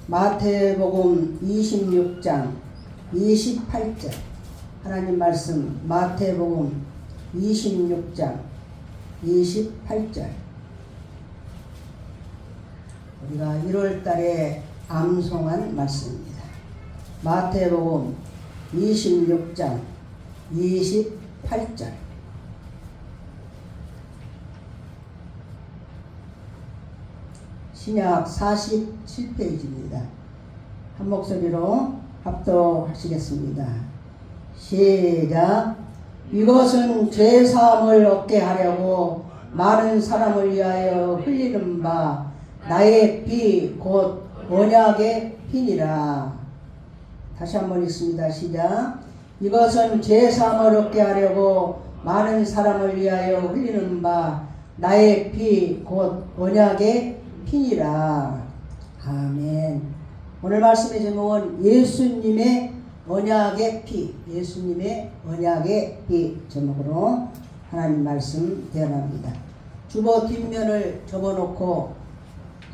마태복음 26장 28절 하나님 말씀 마태복음 26장 28절 우리가 1월달에 암송한 말씀입니다. 마태복음 26장 28절 신약 47페이지입니다. 한 목소리로 합독하시겠습니다. 시작. 이것은 죄사함을 얻게 하려고 많은 사람을 위하여 흘리는 바 나의 피 곧 언약의 피니라. 다시 한번 읽습니다. 시작. 이것은 죄사함을 얻게 하려고 많은 사람을 위하여 흘리는 바 나의 피 곧 언약의 피니라. 아멘. 오늘 말씀의 제목은 예수님의 언약의 피, 예수님의 언약의 피 제목으로 하나님 말씀 대언합니다. 주보 뒷면을 접어놓고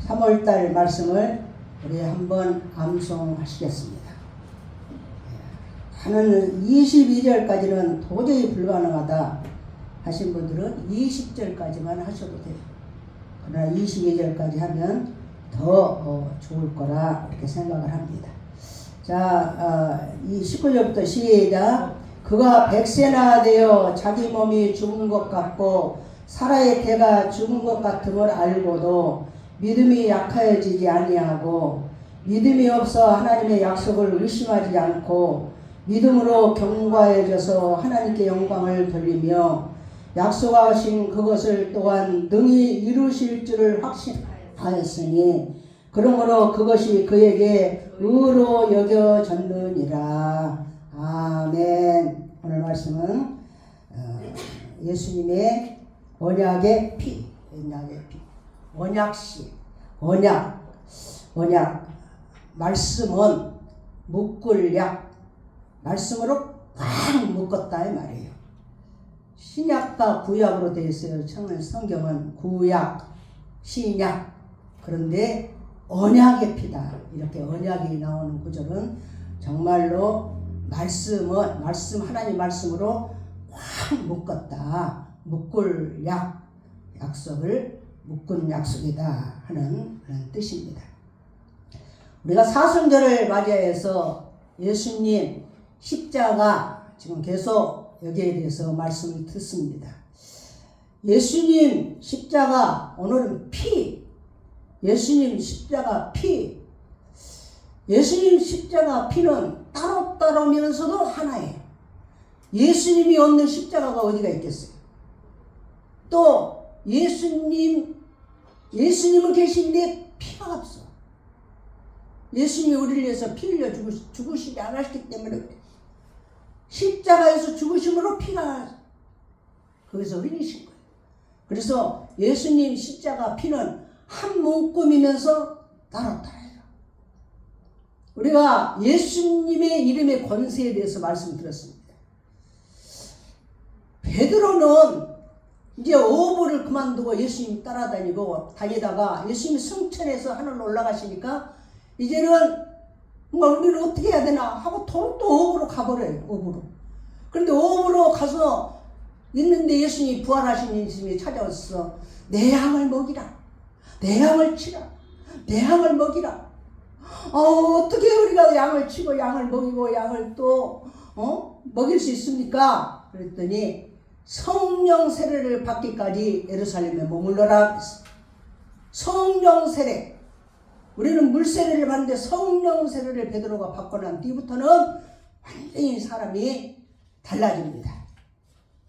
3월달 말씀을 우리 한번 암송하시겠습니다. 나는 22절까지는 도저히 불가능하다 하신 분들은 20절까지만 하셔도 돼요. 그러나 22절까지 하면 더 좋을 거라 이렇게 생각을 합니다. 자, 이 19절부터 시작. 그가 100세나 되어 자기 몸이 죽은 것 같고 사라의 태가 죽은 것 같음을 알고도 믿음이 약하여지지 아니하고 믿음이 없어 하나님의 약속을 의심하지 않고 믿음으로 견고해져서 하나님께 영광을 돌리며 약속하신 그것을 또한 능히 이루실 줄을 확신하였으니 그러므로 그것이 그에게 의로 여겨졌느니라. 아멘. 오늘 말씀은 예수님의 언약의 피, 언약의 피, 언약시, 언약 말씀은 묶을 약, 말씀으로 꽉 묶었다 이 말이에요. 신약과 구약으로 되어 있어요. 성경은 구약, 신약. 그런데 언약의 피다. 이렇게 언약이 나오는 구절은 정말로 말씀 하나님 말씀으로 꽉 묶었다. 묶을 약, 약속을 묶은 약속이다 하는 그런 뜻입니다. 우리가 사순절을 맞이해서 예수님 십자가 지금 계속 여기에 대해서 말씀을 듣습니다. 예수님 십자가, 오늘은 피, 예수님 십자가 피, 예수님 십자가 피는 따로따로면서도 하나예요. 예수님이 없는 십자가가 어디가 있겠어요? 또 예수님은 계신데 피가 없어. 예수님이 우리를 위해서 피 흘려 죽으시지 않았기 때문에 십자가에서 죽으심으로 피가 거기서 흘리신 거예요. 그래서 예수님 십자가 피는 한 몸금이면서 따로따로해요. 우리가 예수님의 이름의 권세에 대해서 말씀드렸습니다. 베드로는 이제 어부를 그만두고 예수님 다니다가 예수님이 승천해서 하늘로 올라가시니까 이제는 우리를 어떻게 해야 되나 하고 또 어부로 가버려요. 어부로. 그런데 어부로 가서 있는데 예수님이 부활하신 예수님이 찾아왔어. 내 양을 먹이라. 내 양을 치라. 내 양을 먹이라. 어떻게 우리가 양을 치고 양을 먹이고 양을 또 먹일 수 있습니까? 그랬더니 성령 세례를 받기까지 예루살렘에 머물러라. 성령 세례. 우리는 물 세례를 받는데 성령 세례를 베드로가 받고 난 뒤부터는 완전히 사람이 달라집니다.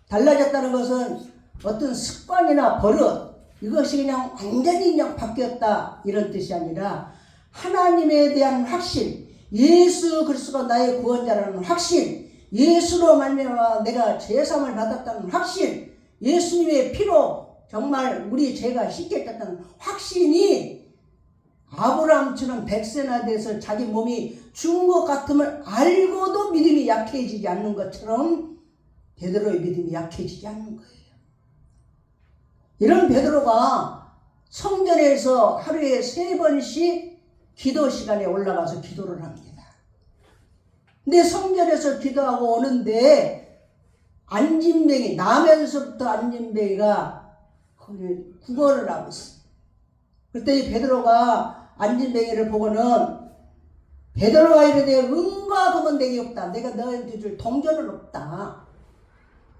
달라졌다는 것은 어떤 습관이나 버릇, 이것이 그냥 완전히 그냥 바뀌었다 이런 뜻이 아니라 하나님에 대한 확신, 예수 그리스도가 나의 구원자라는 확신, 예수로 말미암아 내가 죄사함을 받았다는 확신, 예수님의 피로 정말 우리 죄가 씻겼다는 확신이 아브라함처럼 100세나 돼서 자기 몸이 죽은 것 같음을 알고도 믿음이 약해지지 않는 것처럼 베드로의 믿음이 약해지지 않는 거예요. 이런 베드로가 성전에서 하루에 3번씩 기도 시간에 올라가서 기도를 합니다. 근데 성전에서 기도하고 오는데 안진뱅이, 나면서부터 안진뱅이가 구걸을 하고 있어요. 그때 베드로가 안진뱅이를 보고는 베드로가 이르되 은과 금은 내게 없다. 내가 너희한테 줄 동전은 없다.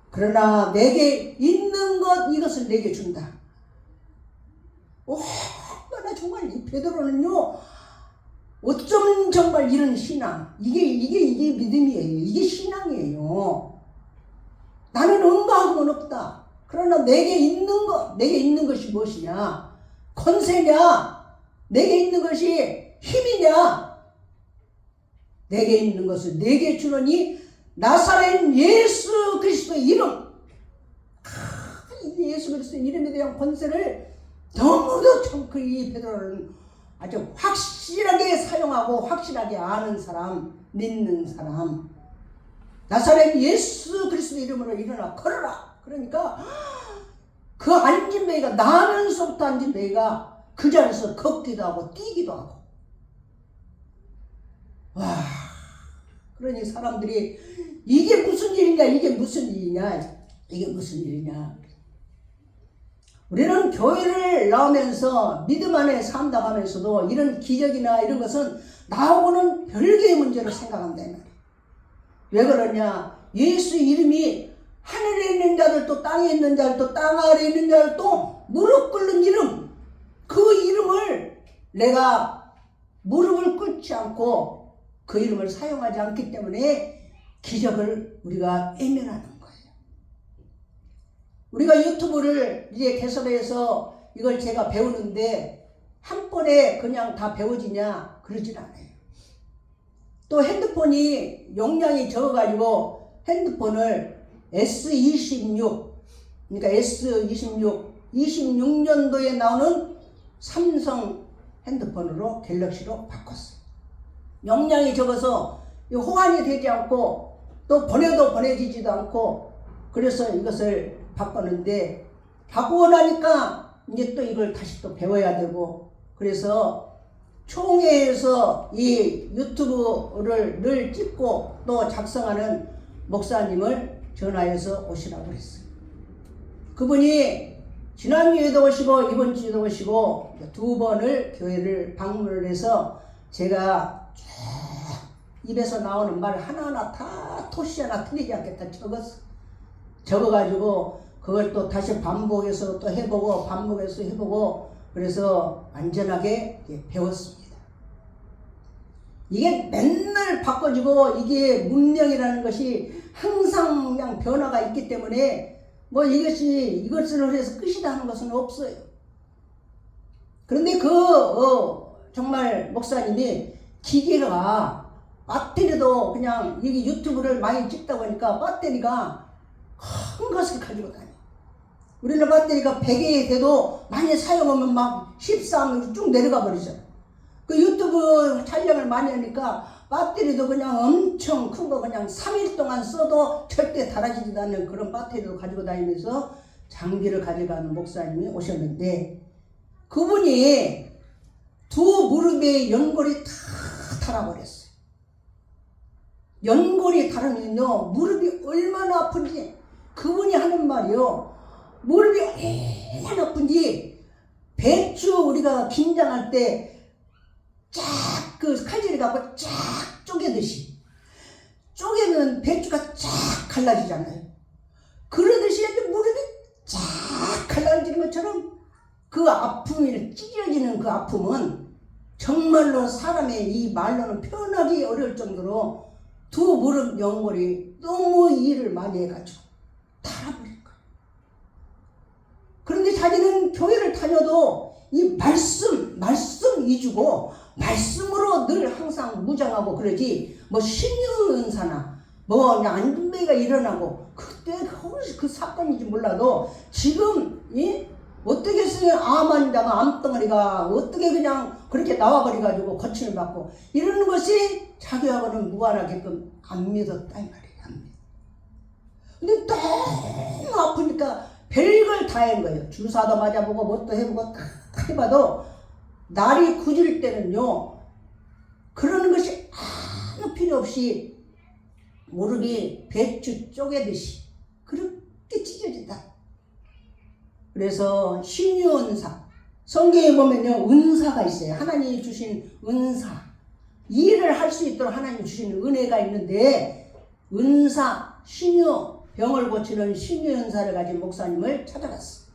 그러나 내게 있는 것 이것을 내게 준다. 얼마나 정말 이 베드로는요, 어쩜 정말 이런 신앙, 이게 믿음이에요. 이게 신앙이에요. 나는 은과 금은 없다. 그러나 내게 있는 것이 무엇이냐? 권세냐? 내게 있는 것이 힘이냐? 내게 있는 것을 내게 주노니 나사렛 예수 그리스도의 이름. 예수 그리스도의 이름에 대한 권세를 너무도 이 베드로는 아주 확실하게 사용하고 확실하게 아는 사람, 믿는 사람. 나사렛 예수 그리스도의 이름으로 일어나 걸어라. 그러니까 그 안진뱅이가, 나면서부터 안진뱅이가 그 자리에서 걷기도 하고 뛰기도 하고. 와, 그러니 사람들이 이게 무슨 일이냐, 이게 무슨 일이냐, 이게 무슨 일이냐. 우리는 교회를 나오면서 믿음 안에 산다 하면서도 이런 기적이나 이런 것은 나하고는 별개의 문제로 생각한다. 왜 그러냐? 예수 이름이 하늘에 있는 자들도 땅에 있는 자들도 땅 아래에 있는 자들도 무릎 꿇는 이름, 그 이름을 내가 무릎을 꿇지 않고 그 이름을 사용하지 않기 때문에 기적을 우리가 외면하는 거예요. 우리가 유튜브를 이제 개설해서 이걸 제가 배우는데 한 번에 그냥 다 배워지냐? 그러진 않아요. 또 핸드폰이 용량이 적어가지고 핸드폰을 S26, 그러니까 S26, 26년도에 나오는 삼성 핸드폰으로 갤럭시로 바꿨어요. 용량이 적어서 호환이 되지 않고 또 보내도 보내지지도 않고, 그래서 이것을 바꿨는데, 바꾸고 나니까 이제 또 이걸 다시 또 배워야 되고, 그래서 총회에서 이 유튜브를 늘 찍고 또 작성하는 목사님을 전화해서 오시라고 그랬어요. 그분이 지난주에도 오시고 이번 주에도 오시고 두 번을 교회를 방문을 해서 제가 입에서 나오는 말 하나하나 다 토시 하나 틀리지 않겠다 적어가지고 그걸 또 다시 반복해서 또 해보고 반복해서 해보고, 그래서 안전하게 배웠습니다. 이게 맨날 바꿔지고 이게 문명이라는 것이 항상 그냥 변화가 있기 때문에 뭐 이것을 해서 끝이다 하는 것은 없어요. 그런데 정말 목사님이 기계가 배터리도 그냥 이게 유튜브를 많이 찍다 보니까 배터리가 큰 것을 가지고 다녀. 우리는 배터리가 100에 돼도 많이 사용하면 막 14면 쭉 내려가 버리잖아. 그 유튜브 촬영을 많이 하니까 배터리도 그냥 엄청 큰 거 그냥 3일 동안 써도 절대 닳아지지도 않는 그런 배터리도 가지고 다니면서 장비를 가져가는 목사님이 오셨는데, 그분이 두 무릎에 연골이 다 닳아버렸어요. 연골이 닳으면요 무릎이 얼마나 아픈지, 그분이 하는 말이요, 무릎이 얼마나 아픈지 배추 우리가 김장할 때 쫙 그 칼질을 갖고 쫙 쪼개듯이 쪼개면 배추가 쫙 갈라지잖아요. 그러듯이 무릎이 쫙 갈라지는 것처럼 그 아픔이 찢어지는 그 아픔은 정말로 사람의 이 말로는 표현하기 어려울 정도로 두 무릎 연골이 너무 일을 많이 해가지고 닳아버린 거예요. 그런데 자기는 교회를 다녀도 이 말씀 위주고 말씀으로 늘 항상 무장하고 그러지, 뭐 신령 은사나 뭐 그냥 안진뱅이가 일어나고 그때 그 사건인지 몰라도 지금 어떻게 했으면 암환자가 암덩어리가 어떻게 그냥 그렇게 나와버려가지고 거침을 받고 이러는 것이 자기하고는 무관하게끔 안 믿었다 이 말이에요. 안 믿어. 근데 너무 아프니까 별걸 다 한 거예요. 주사도 맞아보고 뭣도 해보고 다 해봐도 날이 굳을 때는요 없이 무릎이 배추 쪼개듯이 그렇게 찢어진다. 그래서 신유은사, 성경에 보면요 은사가 있어요. 하나님이 주신 은사, 일을 할 수 있도록 하나님이 주신 은혜가 있는데, 은사, 신유, 병을 고치는 신유은사를 가진 목사님을 찾아갔어.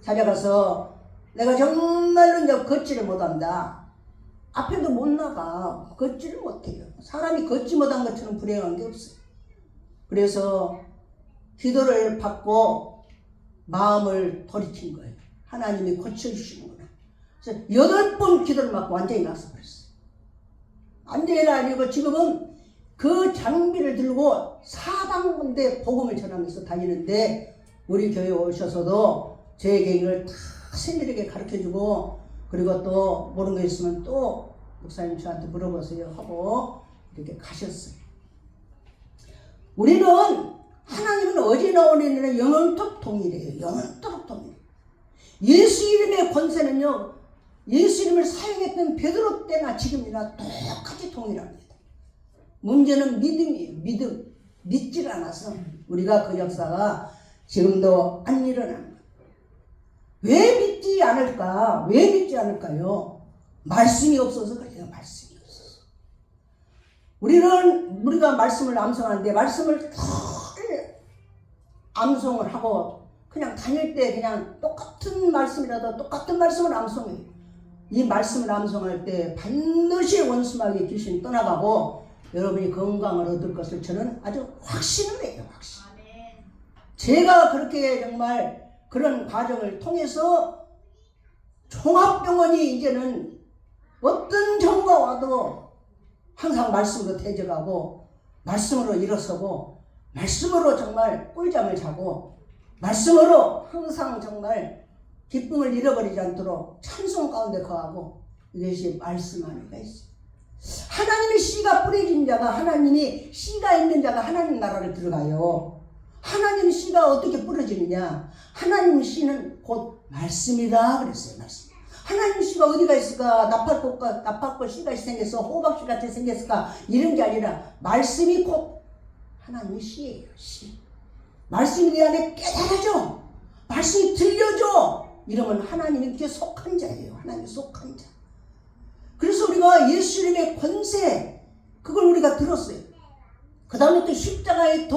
찾아가서 내가 정말로 이제 걷지를 못한다. 앞에도 못 나가. 걷지를 못해요. 사람이 걷지 못한 것처럼 불행한 게 없어요. 그래서 기도를 받고 마음을 돌이킨 거예요. 하나님이 고쳐주시는구나. 그래서 8번 기도를 받고 완전히 나서버렸어요. 완전히 아니고 지금은 그 장비를 들고 사방군데 복음을 전하면서 다니는데, 우리 교회에 오셔서도 제 계획을 다 세밀하게 가르쳐주고, 그리고 또 모르는 거 있으면 또 목사님 저한테 물어보세요 하고 이렇게 가셨어요. 우리는 하나님은 어제나 오늘이나 영원토록 동일해요. 영원토록 동일해요. 예수 이름의 권세는요, 예수 이름을 사용했던 베드로 때나 지금이나 똑같이 동일합니다. 문제는 믿음이에요. 믿음. 믿질 않아서 우리가 그 역사가 지금도 안 일어나는 거예요. 왜 믿지 않을까? 왜 믿지 않을까요? 말씀이 없어서 그래요. 말씀이 없어서. 우리가 말씀을 암송하는데, 말씀을 늘 암송을 하고 그냥 다닐 때 그냥 똑같은 말씀이라도 똑같은 말씀을 암송해요. 이 말씀을 암송할 때 반드시 원수마귀의 귀신이 떠나가고 여러분이 건강을 얻을 것을 저는 아주 확신을 해요. 확신. 제가 그렇게 정말 그런 과정을 통해서 종합병원이 이제는 어떤 정보가 와도 항상 말씀으로 대적하고, 말씀으로 일어서고, 말씀으로 정말 꿀잠을 자고, 말씀으로 항상 정말 기쁨을 잃어버리지 않도록 찬송 가운데 거하고, 이것이 말씀 안에가 있어요. 하나님의 씨가 뿌려진 자가, 하나님이 씨가 있는 자가 하나님 나라를 들어가요. 하나님 씨가 어떻게 뿌려지느냐? 하나님 씨는 곧 말씀이다 그랬어요. 말씀. 하나님 씨가 어디가 있을까? 나팔꽃 씨가 생겼어, 호박씨 같이 생겼을까? 이런 게 아니라 말씀이 곧 하나님의 씨예요. 씨. 말씀이 내 안에 깨달아져. 말씀이 들려줘. 이러면 하나님께 속한 자예요. 하나님께 속한 자. 그래서 우리가 예수 이름의 권세, 그걸 우리가 들었어요. 그 다음에 또 십자가의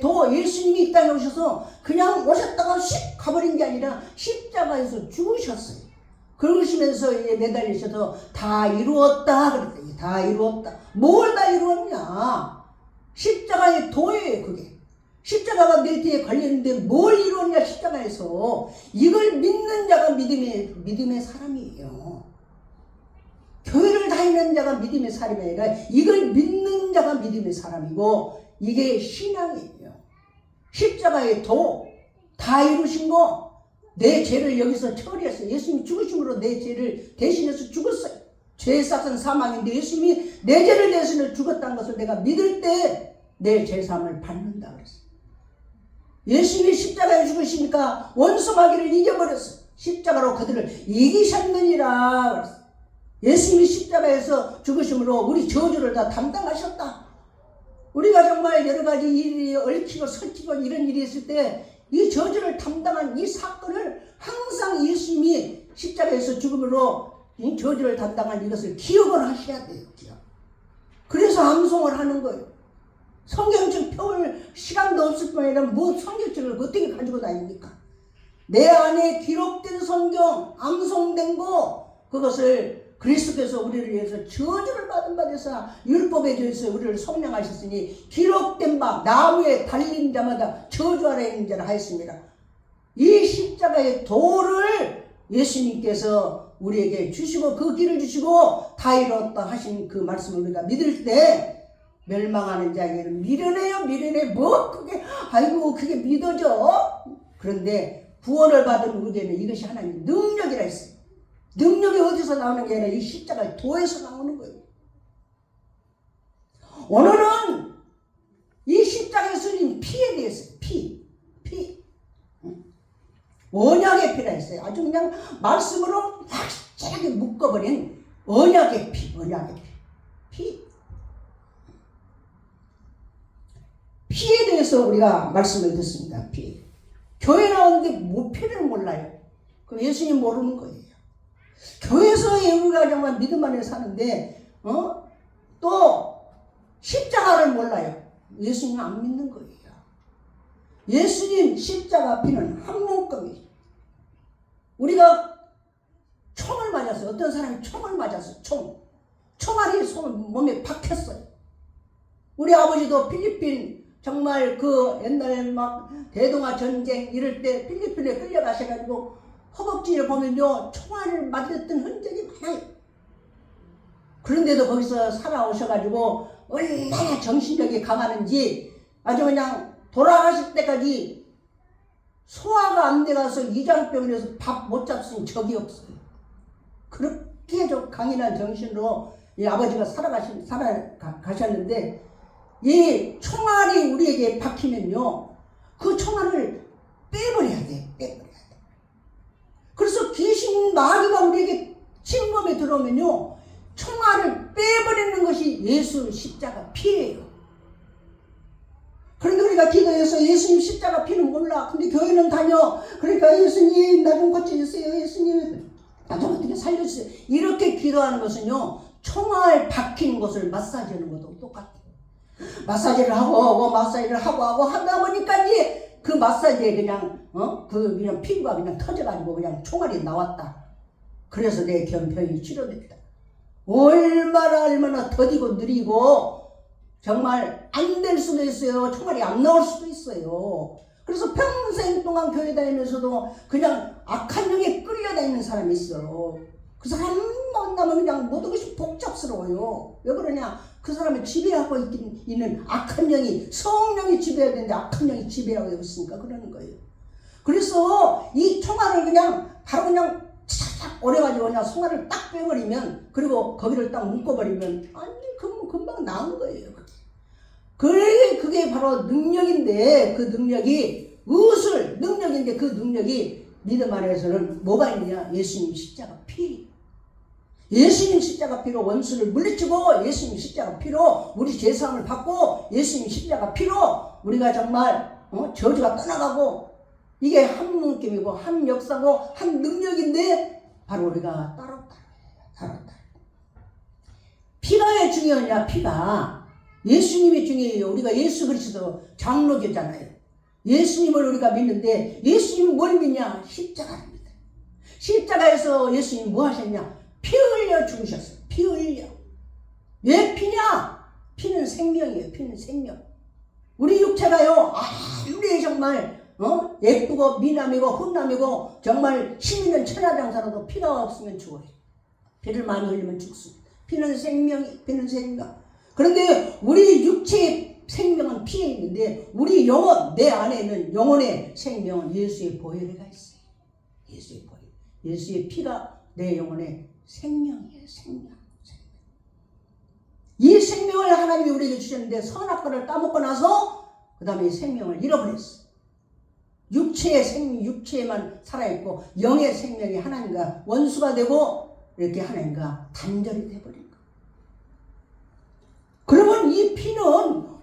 도, 예수님이 이 땅에 오셔서 그냥 오셨다가 씩 가버린 게 아니라 십자가에서 죽으셨어요. 그러시면서 매달리셔서 다 이루었다 그랬더니, 다 이루었다. 뭘 다 이루었냐? 십자가의 도예요. 그게 십자가가 내 뒤에 걸렸는데 뭘 이루었냐? 십자가에서. 이걸 믿는 자가 믿음의 사람이에요. 교회를 다니는 자가 믿음의 사람이 아니라 이걸 믿는 자가 믿음의 사람이고, 이게 신앙이에요. 십자가의 도, 다 이루신 거, 내 죄를 여기서 처리했어요. 예수님이 죽으심으로 내 죄를 대신해서 죽었어요. 죄의 싹은 사망인데 예수님이 내 죄를 대신해 죽었다는 것을 내가 믿을 때 내 죄사함을 받는다 그랬어요. 예수님이 십자가에 죽으시니까 원수 마귀를 이겨버렸어요. 십자가로 그들을 이기셨느니라 그랬어요. 예수님이 십자가에서 죽으심으로 우리 저주를 다 담당하셨다. 우리가 정말 여러 가지 일이 얽히고 설키고 이런 일이 있을 때 이 저주를 담당한 이 사건을 항상 예수님이 십자가에서 죽음으로 이 저주를 담당한 이것을 기억을 하셔야 돼요. 그래서 암송을 하는 거예요. 성경책 펴올 시간도 없을 뿐 아니라 뭐 성경책을 어떻게 가지고 다닙니까? 내 안에 기록된 성경, 암송된 거, 그것을 그리스도께서 우리를 위해서 저주를 받은 바 되사 율법에 대해서 우리를 속량하셨으니 기록된 바 나무에 달린 자마다 저주 아래 있는 자라 하였습니다. 이 십자가의 도를 예수님께서 우리에게 주시고 그 길을 주시고 다 이뤘다 하신 그 말씀을 우리가 믿을 때 멸망하는 자에게는 미련해. 뭐 그게 아이고 그게 믿어져. 그런데 구원을 받은 우리에게는 이것이 하나님의 능력이라 했어요. 능력이 어디서 나오는 게 아니라 이 십자가의 도에서 나오는 거예요. 오늘은 이 십자가에서 흘린 피에 대해서 피 언약의 피라 했어요. 아주 그냥 말씀으로 확실하게 묶어버린 언약의 피. 피에 대해서 우리가 말씀을 듣습니다. 피. 교회 나오는데 뭐 피를 몰라요. 그럼 예수님 모르는 거예요. 교회에서 우리가 정말 믿음 안에 사는데 또 십자가를 몰라요. 예수님 안 믿는 거예요. 예수님 십자가 피는 한 몸감이에요. 우리가 총을 맞았어요. 어떤 사람이 총을 맞았어요. 총알이 몸에 박혔어요. 우리 아버지도 필리핀 정말 그 옛날 막 대동아 전쟁 이럴 때 필리핀에 끌려가셔가지고 허벅지를 보면요 총알을 맞았던 흔적이 많아요. 그런데도 거기서 살아오셔가지고 얼마나 정신력이 강하는지 아주 그냥 돌아가실 때까지 소화가 안 돼가서 이장병이라서 밥 못 잡수는 적이 없어요. 그렇게 좀 강인한 정신으로 이 아버지가 살아가셨는데 이 총알이 우리에게 박히면요 그 총알을 빼버려야 돼. 그래서 귀신 마귀가 우리에게 침범에 들어오면요 총알을 빼버리는 것이 예수 십자가 피예요. 그런데 우리가 기도해서 예수님 십자가 피는 몰라. 근데 교회는 다녀. 그러니까 예수님 나 좀 고쳐주세요. 예수님 나 좀 어떻게 살려주세요. 이렇게 기도하는 것은요 총알 박히는 것을 마사지하는 것도 똑같아요. 마사지를 하고 하다 보니까 이제 그 마사지에 그냥 피부가 그냥 터져가지고 그냥 총알이 나왔다. 그래서 내 병이 치료됐다. 얼마나 더디고 느리고 정말 안 될 수도 있어요. 총알이 안 나올 수도 있어요. 그래서 평생 동안 교회 다니면서도 그냥 악한 영에 끌려다니는 사람이 있어요. 그 사람 만나면 그냥 모든 것이 복잡스러워요. 왜 그러냐? 그 사람을 지배하고 있는 악한 영이 성령이 지배해야 되는데 악한 영이 지배하고 있으니까 그러는 거예요. 그래서 이 총알을 바로 그냥 착착 오래가지고 그냥 총알을 딱 빼버리면 그리고 거기를 딱 묶어버리면 금방 나은 거예요. 그게 바로 능력인데 그 능력이 의술 능력인데 그 능력이 믿음 안에서는 뭐가 있느냐? 예수님 십자가 피. 예수님 십자가 피로 원수를 물리치고 예수님 십자가 피로 우리 죄사함을 받고 예수님 십자가 피로 우리가 정말 저주가 떠나가고 이게 한 느낌이고 한 역사고 한 능력인데 바로 우리가 따로 피가 왜 중요하냐? 피가 예수님이 중요해요. 우리가 예수 그리스도 장로교잖아요. 예수님을 우리가 믿는데 예수님은 뭘 믿냐? 십자가를 믿어요. 십자가에서 예수님 뭐 하셨냐? 피 흘려 죽으셨어요. 피 흘려. 왜 피냐? 피는 생명이에요. 피는 생명. 우리 육체가요 아무리 정말 예쁘고 미남이고 훈남이고 정말 힘 있는 천하장사라도 피가 없으면 죽어요. 피를 많이 흘리면 죽습니다. 피는 생명이 피는 생명. 그런데 우리 육체의 생명은 피에 있는데 우리 영혼 내 안에 있는 영혼의 생명은 예수의 보혈에가 있어요. 예수의 보혈. 예수의 피가 내 영혼의 생명이에요. 생명. 이 생명을 하나님이 우리에게 주셨는데 선악과를 따먹고 나서 그 다음에 이 생명을 잃어버렸어요. 육체의 생명, 육체에만 살아있고 영의 생명이 하나님과 원수가 되고 이렇게 하나님과 단절이 되어버린 거예요. 그러면 이 피는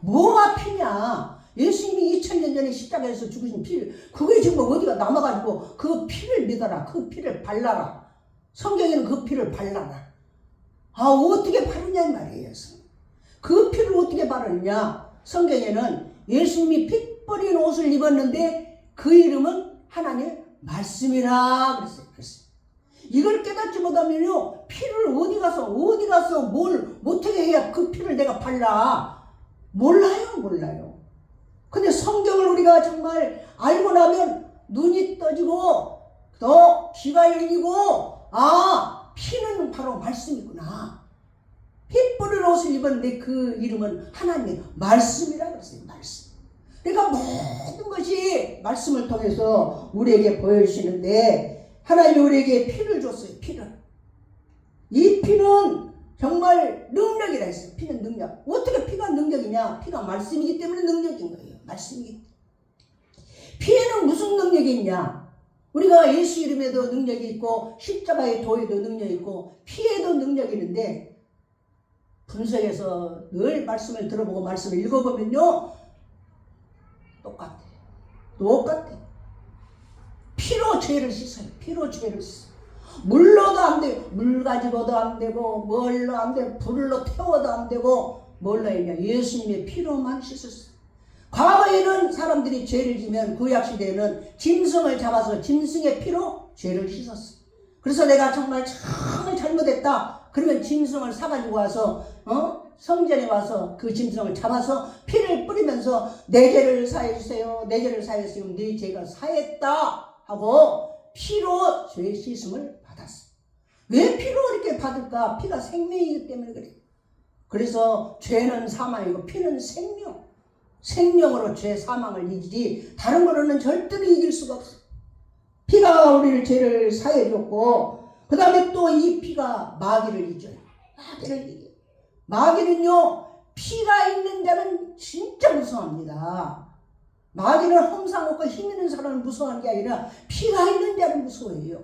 뭐가 피냐? 예수님이 2000년 전에 십자가에서 죽으신 피, 그게 지금 어디가 남아가지고 그 피를 믿어라. 그 피를 발라라. 성경에는 그 피를 발라라. 어떻게 바르냐 말이에요. 그 피를 어떻게 바르느냐? 성경에는 예수님이 피 뿌린 옷을 입었는데 그 이름은 하나님의 말씀이라 그랬어요. 이걸 깨닫지 못하면요 피를 어디 가서 뭘 어떻게 해야 그 피를 내가 발라? 몰라요. 근데 성경을 우리가 정말 알고 나면 눈이 떠지고 또 귀가 열리고 피는 바로 말씀이구나. 피 뿌린 옷을 입었는데 그 이름은 하나님의 말씀이라 그랬어요. 말씀. 그러니까 모든 것이 말씀을 통해서 우리에게 보여주시는데 하나님이 우리에게 피를 줬어요. 피를. 이 피는 정말 능력이라 했어요. 피는 능력. 어떻게 피가 능력이냐? 피가 말씀이기 때문에 능력인 거예요. 말씀이기. 피에는 무슨 능력이 있냐? 우리가 예수 이름에도 능력이 있고 십자가의 도에도 능력이 있고 피에도 능력이 있는데 분석해서 늘 말씀을 들어보고 말씀을 읽어보면요 똑같아. 똑같아. 피로 죄를 씻어요. 피로 죄를 씻어. 물로도 안 되고, 물 가지고도 안 되고, 뭘로 안 되고, 불로 태워도 안 되고, 뭘로 했냐? 예수님의 피로만 씻었어. 과거에는 사람들이 죄를 지면 구약시대에는 짐승을 잡아서 짐승의 피로 죄를 씻었어. 그래서 내가 정말 참 잘못했다. 그러면 짐승을 사가지고 와서 성전에 와서 그 짐승을 잡아서 피를 뿌리면서 내 죄를 사해주세요. 내 죄를 사해주세요. 네 죄가 사했다 하고 피로 죄 씻음을 받았어. 왜 피로 이렇게 받을까? 피가 생명이기 때문에 그래. 그래서 죄는 사망이고 피는 생명. 생명으로 죄 사망을 이기지 다른 거로는 절대로 이길 수가 없어. 피가 우리를 죄를 사해줬고 그 다음에 또 이 피가 마귀를 이겨요. 마귀를 이겨. 마귀는요 피가 있는 자는 진짜 무서워합니다. 마귀는 험상 없고 힘 있는 사람을 무서워하는 게 아니라 피가 있는 자를 무서워해요.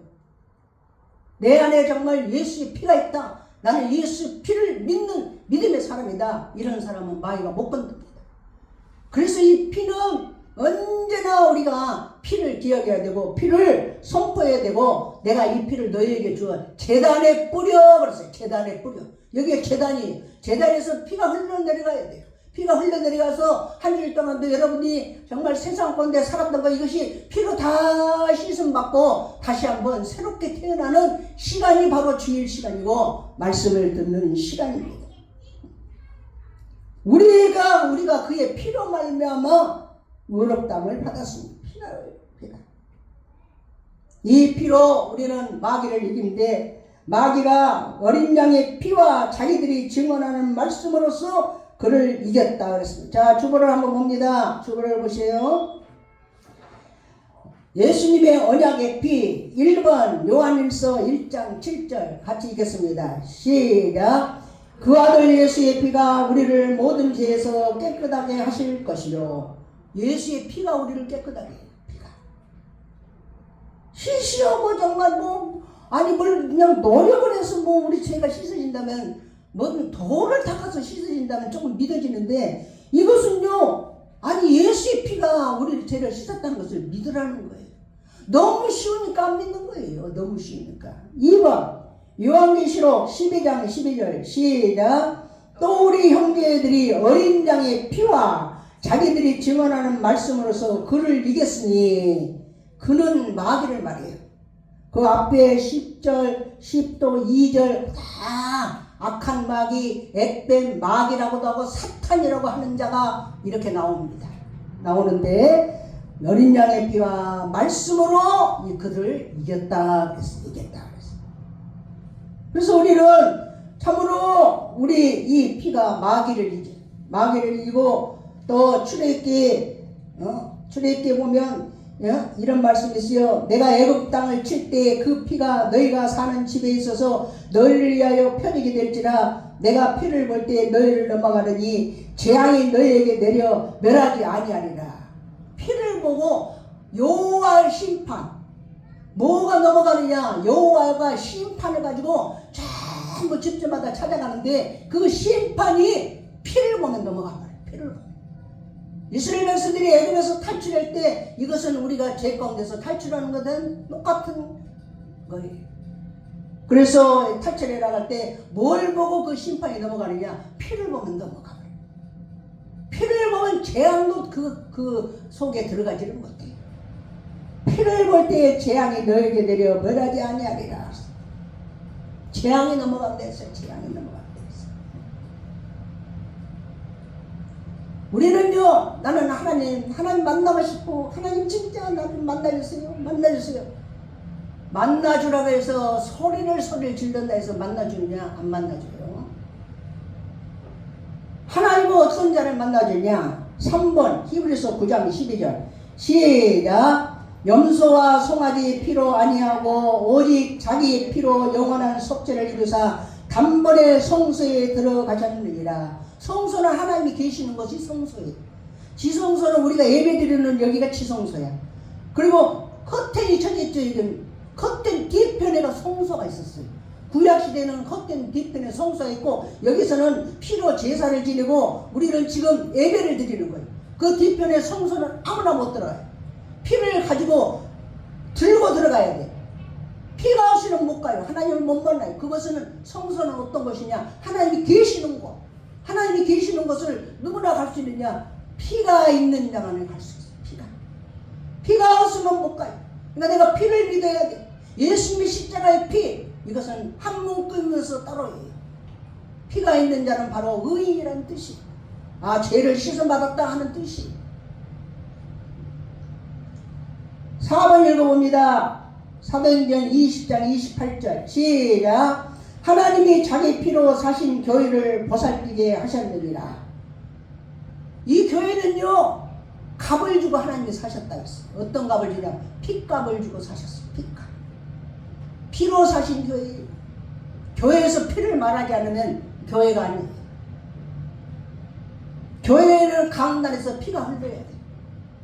내 안에 정말 예수의 피가 있다. 나는 예수 피를 믿는 믿음의 사람이다. 이런 사람은 마귀가 못 건듭니다. 그래서 이 피는 언제나 우리가 피를 기억해야 되고 피를 선포해야 되고 내가 이 피를 너희에게 주어 제단에 뿌려 그랬어요. 제단에 뿌려. 여기에 제단에서 피가 흘러내려가야 돼요. 피가 흘러내려가서 한 주일 동안도 여러분이 정말 세상 가운데 살았던 거 이것이 피로 다 씻음 받고 다시 한번 새롭게 태어나는 시간이 바로 주일 시간이고 말씀을 듣는 시간입니다. 우리가 그의 피로 말미암아 의롭다함을 받았습니다. 피가. 이 피로 우리는 마귀를 이기는데 마귀가 어린 양의 피와 자기들이 증언하는 말씀으로써 그를 이겼다 그랬습니다. 자, 주보를 한번 봅니다. 주보를 보세요. 예수님의 언약의 피 1번 요한일서 1장 7절 같이 읽겠습니다. 시작. 그 아들 예수의 피가 우리를 모든 죄에서 깨끗하게 하실 것이요. 예수의 피가 우리를 깨끗하게 해요. 피가. 씻으려고 정말 뭘 그냥 노력을 해서 우리 죄가 씻어진다면 뭐든 돌을 닦아서 씻어진다면 조금 믿어지는데 이것은요 예수의 피가 우리를 죄를 씻었다는 것을 믿으라는 거예요. 너무 쉬우니까 안 믿는 거예요. 너무 쉬우니까. 2번 요한계시록 12장 12절 시작. 또 우리 형제들이 어린 양의 피와 자기들이 증언하는 말씀으로서 그를 이겼으니 그는 마귀를 말해요. 그 앞에 10절 10도 2절 다 악한 마귀, 액뱀 마귀라고도 하고 사탄이라고 하는 자가 이렇게 나옵니다. 나오는데 어린 양의 피와 말씀으로 그들을 이겼다 그랬어. 이겼다 그랬어. 그래서 우리는 참으로 우리 이 피가 마귀를 이겨. 마귀를 이기고 또 출애굽기에 보면 이런 말씀이 있어요. 내가 애굽 땅을 칠 때 그 피가 너희가 사는 집에 있어서 너희를 위하여 편익이 될지라 내가 피를 볼 때 너희를 넘어가느니 재앙이 너희에게 내려 멸하지 아니하리라. 피를 보고 여호와의 심판 뭐가 넘어가느냐? 여호와가 심판을 가지고 전부 집집마다 찾아가는데 그 심판이 피를 보면 넘어간 거예요. 피를 보면. 이스라엘 백성들이 애굽에서 탈출할 때 이것은 우리가 죄 가운데서 탈출하는 것은 똑같은 거예요. 그래서 탈출해 나갈 때 뭘 보고 그 심판이 넘어가느냐? 피를 보면 넘어가. 피를 보면 재앙도 그 속에 들어가지는 못해요. 피를 볼 때 재앙이 너에게 내려 멸하지 아니하리라. 재앙이 넘어간다 했어요. 재앙이 넘어간다 했어요. 우리는요, 나는 하나님 만나고 싶고, 하나님 진짜 나를 만나주세요. 만나주라고 해서 소리를 질른다 해서 만나주느냐? 안 만나줘요. 하나님은 어떤 자를 만나주냐? 3번 히브리서 9장 12절 시작. 염소와 송아지 피로 아니하고 오직 자기 피로 영원한 속죄를 이루사 단번에 성소에 들어가셨느니라. 성소는 하나님이 계시는 것이 성소예요. 지성소는 우리가 예배드리는 여기가 지성소야. 그리고 커튼이 쳐졌죠. 커튼 뒤편에가 성소가 있었어요. 구약시대는 헛된 뒤편에 성소가 있고 여기서는 피로 제사를 지내고 우리는 지금 예배를 드리는 거예요. 그 뒤편에 성소는 아무나 못 들어가요. 피를 가지고 들고 들어가야 돼. 피가 없이는 못 가요. 하나님을 못 만나요. 그것은 성소는 어떤 것이냐? 하나님이 계시는 곳. 하나님이 계시는 곳을 누구나 갈 수 있느냐? 피가 있는 자만이 갈 수 있어요. 피가 없으면 못 가요. 그러니까 내가 피를 믿어야 돼. 예수님의 십자가의 피, 이것은 한 몸 끊으면서 따로예요. 피가 있는 자는 바로 의인이라는 뜻이. 죄를 씻음받았다 하는 뜻이. 4번 읽어봅니다. 사도행전 20장 28절 시작. 하나님이 자기 피로 사신 교회를 보살피게 하셨느니라. 이 교회는요, 값을 주고 하나님이 사셨다 했어요. 어떤 값을 주냐? 피값을 주고 사셨어요. 피값. 피로 사신 교회. 교회에서 피를 말하지 않으면 교회가 아니에요. 교회는 강단에서 피가 흘러야 돼.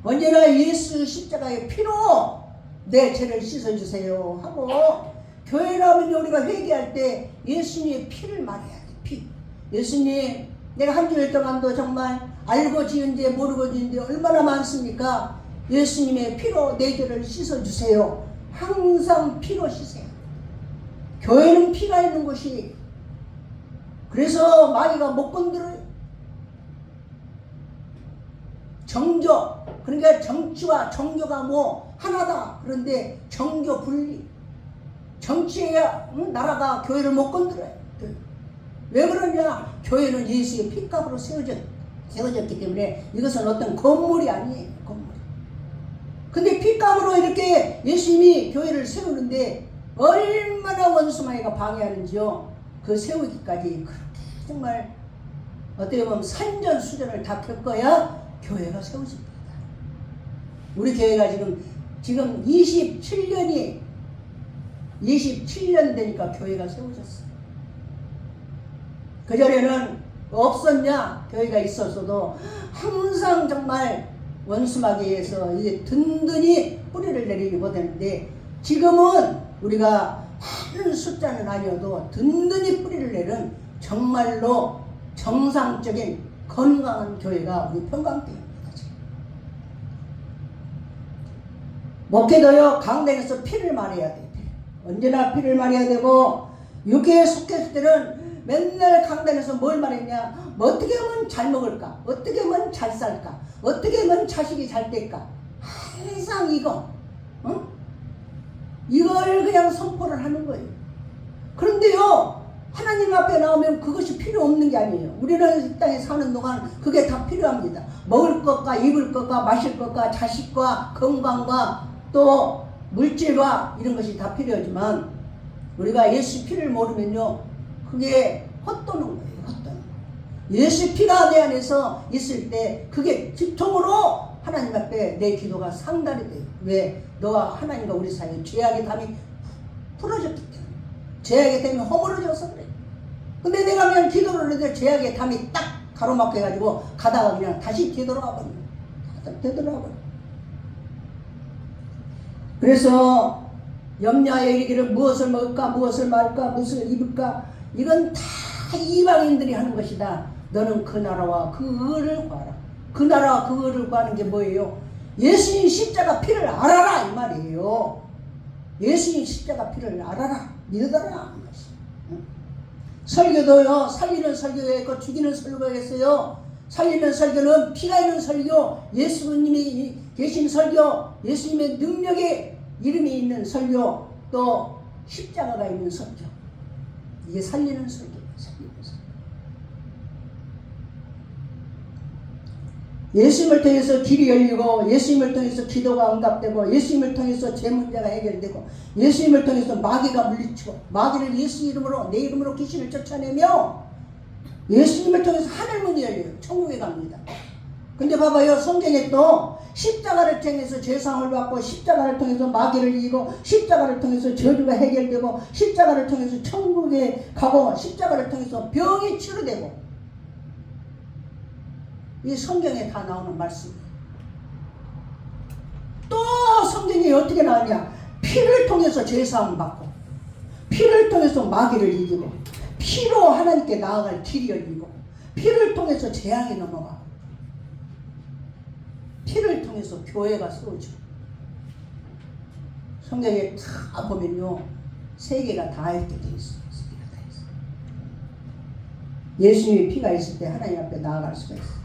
언제나 예수 십자가의 피로 내 죄를 씻어주세요 하고, 교회라면 우리가 회개할 때 예수님의 피를 말해야 돼. 피. 예수님, 내가 한 주일 동안도 정말 알고 지은 죄 모르고 지은 죄 얼마나 많습니까? 예수님의 피로 내 죄를 씻어주세요. 항상 피로 씻어요. 교회는 피가 있는 곳이. 그래서 마귀가 못 건드려요. 정조, 그러니까 정치와 종교가 뭐 하나다. 그런데 정교 분리. 정치해야 나라가 교회를 못 건드려요. 왜 그러냐? 교회는 예수의 피값으로 세워졌기 때문에 이것은 어떤 건물이 아니에요. 건물. 근데 피값으로 이렇게 예수님이 교회를 세우는데 얼마나 원수마귀가 방해하는지요. 그 세우기까지 그렇게 정말 어떻게 보면 산전수전을 다 겪어야 교회가 세워집니다. 우리 교회가 지금 27년 되니까 교회가 세워졌어요. 그전에는 없었냐? 교회가 있었어도 항상 정말 원수마귀에서 이제 든든히 뿌리를 내리지 못했는데, 지금은 우리가 많은 숫자는 아니어도 든든히 뿌리를 내는 정말로 정상적인 건강한 교회가 우리 평강교회입니다. 목회도요, 강단에서 피를 말해야 돼요. 언제나 피를 말해야 되고, 육회에 속했을 때는 맨날 강단에서 뭘 말했냐? 어떻게 하면 잘 먹을까? 어떻게 하면 잘 살까? 어떻게 하면 자식이 잘 될까? 항상 이거, 이걸 그냥 선포를 하는 거예요. 그런데요, 하나님 앞에 나오면 그것이 필요 없는 게 아니에요. 우리는 이 땅에 사는 동안 그게 다 필요합니다. 먹을 것과 입을 것과 마실 것과 자식과 건강과 또 물질과 이런 것이 다 필요하지만, 우리가 예수 피를 모르면요, 그게 헛도는 거예요. 헛도는. 예수 피가 내 안에서 있을 때 그게 집통으로 하나님 앞에 내 기도가 상달이 돼요. 왜? 너와 하나님과 우리 사이에 죄악의 담이 풀어졌기 때문에. 죄악의 담이 허물어져서 그래. 근데 내가 그냥 기도를 해도 죄악의 담이 딱 가로막혀 가지고 가다가 그냥 다시 되돌아가 버려요. 되돌아가 버려요. 그래서 염려하여 이르기를 무엇을 먹을까, 무엇을 말까, 무엇을 입을까, 이건 다 이방인들이 하는 것이다. 너는 그 나라와 그 의를 구하라. 그 나라와 그 의를 구하는 게 뭐예요? 예수님 십자가 피를 알아라 이 말이에요. 예수님 십자가 피를 알아라, 믿어라. 설교도요, 살리는 설교가 있고 죽이는 설교가 있어요. 살리는 설교는 피가 있는 설교, 예수님이 계신 설교, 예수님의 능력의 이름이 있는 설교, 또 십자가가 있는 설교. 이게 살리는 설교예요. 살리는 설교. 예수님을 통해서 길이 열리고, 예수님을 통해서 기도가 응답되고, 예수님을 통해서 죄 문제가 해결되고, 예수님을 통해서 마귀가 물리치고, 마귀를 예수 이름으로, 내 이름으로 귀신을 쫓아내며, 예수님을 통해서 하늘문이 열려요. 천국에 갑니다. 근데 봐봐요. 성경에 또 십자가를 통해서 죄상을 받고, 십자가를 통해서 마귀를 이기고, 십자가를 통해서 저주가 해결되고, 십자가를 통해서 천국에 가고, 십자가를 통해서 병이 치료되고, 이 성경에 다 나오는 말씀이에요. 또 성경에 어떻게 나오냐? 피를 통해서 죄사함 받고, 피를 통해서 마귀를 이기고, 피로 하나님께 나아갈 길이 열리고, 피를 통해서 재앙이 넘어가고. 피를 통해서 교회가 세워져. 성경에 다 보면요, 세계가 다 이렇게 돼 있어. 세계가 다 있어. 예수님의 피가 있을 때 하나님 앞에 나아갈 수가 있어.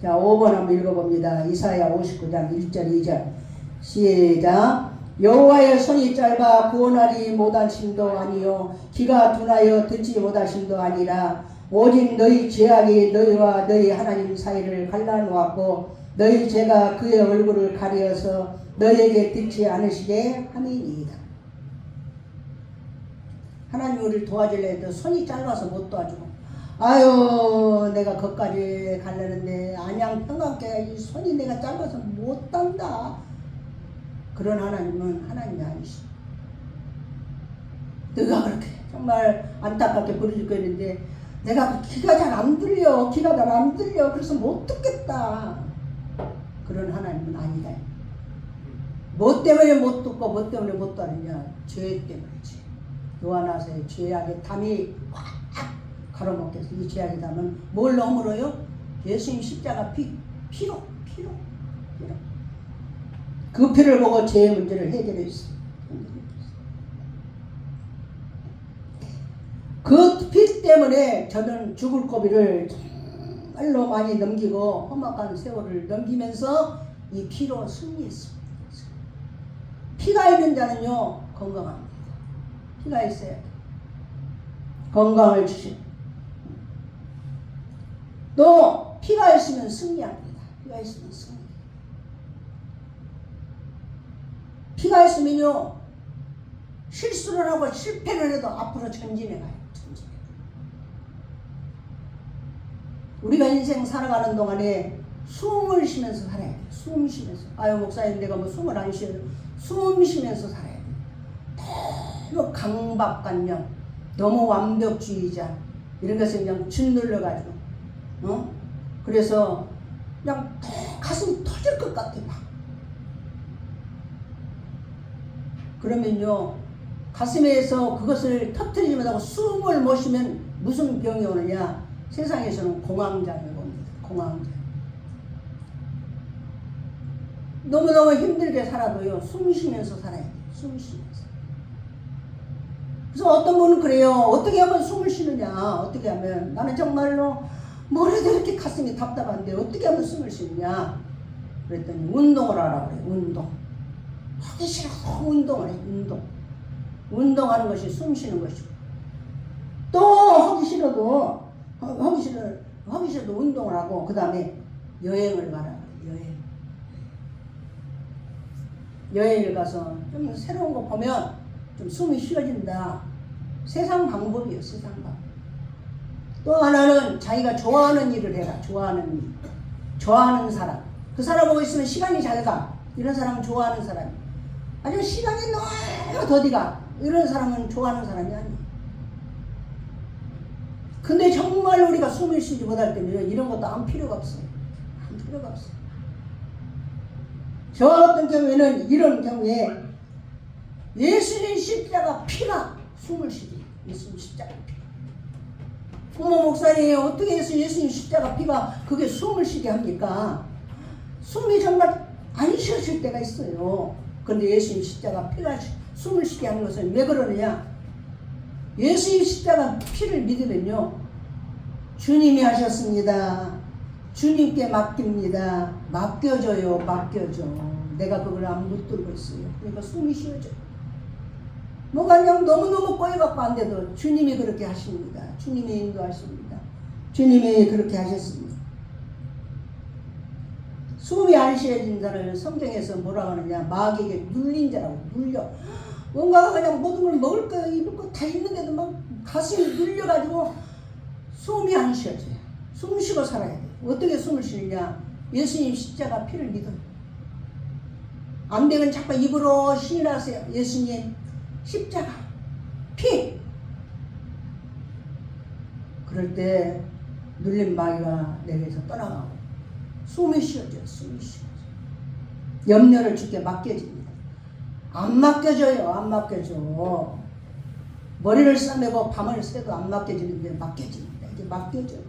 자, 5번 한번 읽어봅니다. 이사야 59장 1절 2절 시작. 여호와의 손이 짧아 구원하리 못하심도 아니요 귀가 둔하여 듣지 못하심도 아니라 오직 너희 죄악이 너희와 너희 하나님 사이를 갈라놓았고 너희 죄가 그의 얼굴을 가려서 너희에게 듣지 않으시게 함이니이다. 하나님 우리를 도와주려 해도 손이 짧아서 못 도와주고, 아유 내가 거기까지 가려는데 안양 평강교회 이 손이 내가 짧아서 못 단다. 그런 하나님은 하나님이 아니시오. 내가 그렇게 정말 안타깝게 부르짖고 있는데 내가 귀가 잘 안 들려. 귀가 잘 안 들려. 그래서 못 듣겠다. 그런 하나님은 아니다. 뭐 때문에 못 듣고 뭐 때문에 못 따르냐? 죄 때문이지. 요한아서의 죄악의 담이 확 가로막혀서 이 죄악의 담은 뭘 넘으러요? 예수님 십자가 피로. 그 피를 보고 죄의 문제를 해결했어. 그 피 때문에 저는 죽을 고비를 정말로 많이 넘기고 험악한 세월을 넘기면서 이 피로 승리했습니다. 피가 있는 자는요 건강합니다. 피가 있어야 돼. 건강을 주신. 또 피가 있으면 승리합니다. 피가 있으면 승리. 피가 있으면요 실수를 하고 실패를 해도 앞으로 전진해 가요. 우리가 인생 살아가는 동안에 숨을 쉬면서 살아야 돼. 숨 쉬면서. 아유 목사님 내가 뭐 숨을 안 쉬어요. 숨 쉬면서 살아야 돼. 너무 강박관념, 너무 완벽주의자 이런 것을 그냥 짓눌러가지고 그래서 그냥 가슴이 터질 것 같아 막. 그러면요 가슴에서 그것을 터뜨리지 못하고 숨을 못 쉬면 무슨 병이 오느냐? 세상에서는 공황장애가 옵니다. 공황장애. 너무너무 힘들게 살아도요 숨 쉬면서 살아야 돼요. 숨 쉬면서. 그래서 어떤 분은 그래요. 어떻게 하면 숨을 쉬느냐? 어떻게 하면 나는 정말로 뭐래도 이렇게 가슴이 답답한데 어떻게 하면 숨을 쉬느냐? 그랬더니 운동을 하라고 그래요. 운동. 하기 싫어서 운동을 해. 운동하는 것이 숨 쉬는 것이고 또 하기 싫어도 운동을 하고 그 다음에 여행을 가라. 여행을 가서 좀 새로운 거 보면 좀 숨이 쉬어진다. 세상 방법이에요. 세상 방법. 또 하나는 자기가 좋아하는 일을 해라. 좋아하는 일. 좋아하는 사람. 그 사람하고 있으면 시간이 잘 가. 이런 사람은 좋아하는 사람이. 아니면 시간이 너무 더디 가. 이런 사람은 좋아하는 사람이 아니에요. 근데 정말 우리가 숨을 쉬지 못할 때는 이런 것도 안 필요가 없어요. 안 필요가 없어요. 저 어떤 경우에는 이런 경우에 예수님 십자가 피가 숨을 쉬게. 예수님 십자가 피가. 어머 목사님 어떻게 해서 예수님 십자가 피가 그게 숨을 쉬게 합니까? 숨이 정말 안 쉬어질 때가 있어요. 그런데 예수님 십자가 피가 숨을 쉬게 하는 것은 왜 그러느냐? 예수님 십자가 피를 믿으면요 주님이 하셨습니다. 주님께 맡깁니다. 맡겨줘요. 내가 그걸 안 붙들고 있어요. 그러니까 숨이 쉬어져요. 뭐가 그냥 너무너무 꼬여갖고 안 돼도 주님이 그렇게 하십니다. 주님이 인도하십니다. 주님이 그렇게 하셨습니다. 숨이 안 쉬어진 자를 성경에서 뭐라고 하느냐? 마귀에게 눌린 자라고. 눌려. 뭔가가 그냥 모든 걸 먹을 거 입을 거 다 있는데도 막 가슴이 눌려가지고 숨이 안 쉬어져요. 숨 쉬고 살아야 돼요. 어떻게 숨을 쉬느냐? 예수님 십자가 피를 믿어요. 안 되면 자꾸 입으로 시인하세요. 예수님 십자가 피. 그럴 때 눌린 마귀가 내게서 떠나가고 숨이 쉬어져요. 숨이 쉬어져요. 염려를 주께 맡겨집니다. 안 맡겨져요. 안 맡겨져. 머리를 싸매고 밤을 새도 안 맡겨지는데 맡겨집니다. 이게 맡겨져요.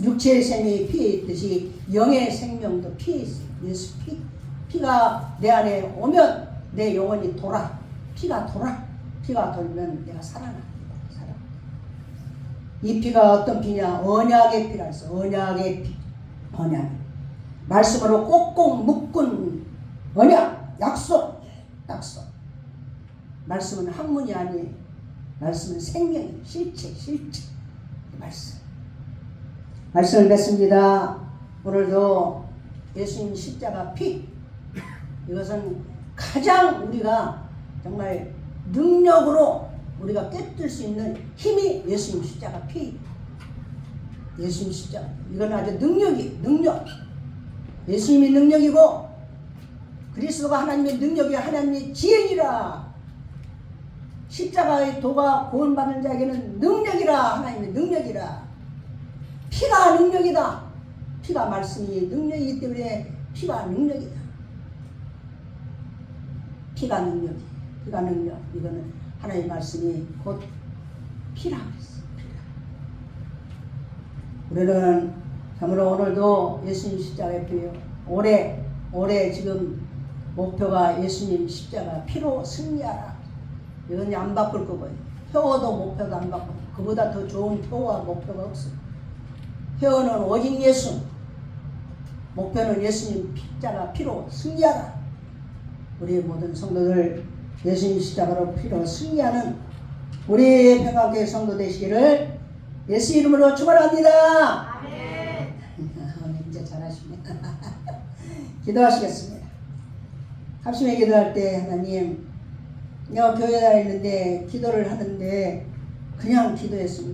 육체의 생명이 피에 있듯이 영의 생명도 피에 있어요. 예수 피. 피가 내 안에 오면 내 영혼이 돌아. 피가 돌아. 피가 돌면 내가 살아나. 살아. 이 피가 어떤 피냐? 언약의 피라 해서 언약의 피. 언약. 말씀으로 꼭꼭 묶은 언약, 약속, 약속. 말씀은 학문이 아니에요. 말씀은 생명이에요. 실체. 말씀. 말씀을 맺습니다. 오늘도 예수님 십자가 피. 이것은 가장 우리가 정말 능력으로 우리가 깨뜨릴 수 있는 힘이 예수님 십자가 피. 예수님 십자가. 이건 아주 능력. 예수님이 능력이고 그리스도가 하나님의 능력이 하나님의 지혜니라. 십자가의 도가 구원받는 자에게는 능력이라. 하나님의 능력이라. 피가 능력이다. 피가 말씀이 능력이기 때문에 피가 능력이다. 피가 능력. 이거는 하나님의 말씀이 곧 피라고 했어. 우리는 참으로 오늘도 예수님 십자가의 피요. 올해 지금 목표가 예수님 십자가 피로 승리하라. 이건 안 바꿀 거고요. 표어도 목표도 안 바꾸고 그보다 더 좋은 표어와 목표가 없어요. 표어는 오직 예수. 목표는 예수님 십자가 피로 승리하라. 우리 모든 성도들 예수님 십자가로 피로 승리하는 우리 평강교회 성도 되시기를 예수 이름으로 축원합니다. 아멘. 이제 잘하십니다. 기도하시겠습니다. 합심에 기도할 때 하나님, 내가 교회 다니는데 기도를 하는데 그냥 기도했습니다.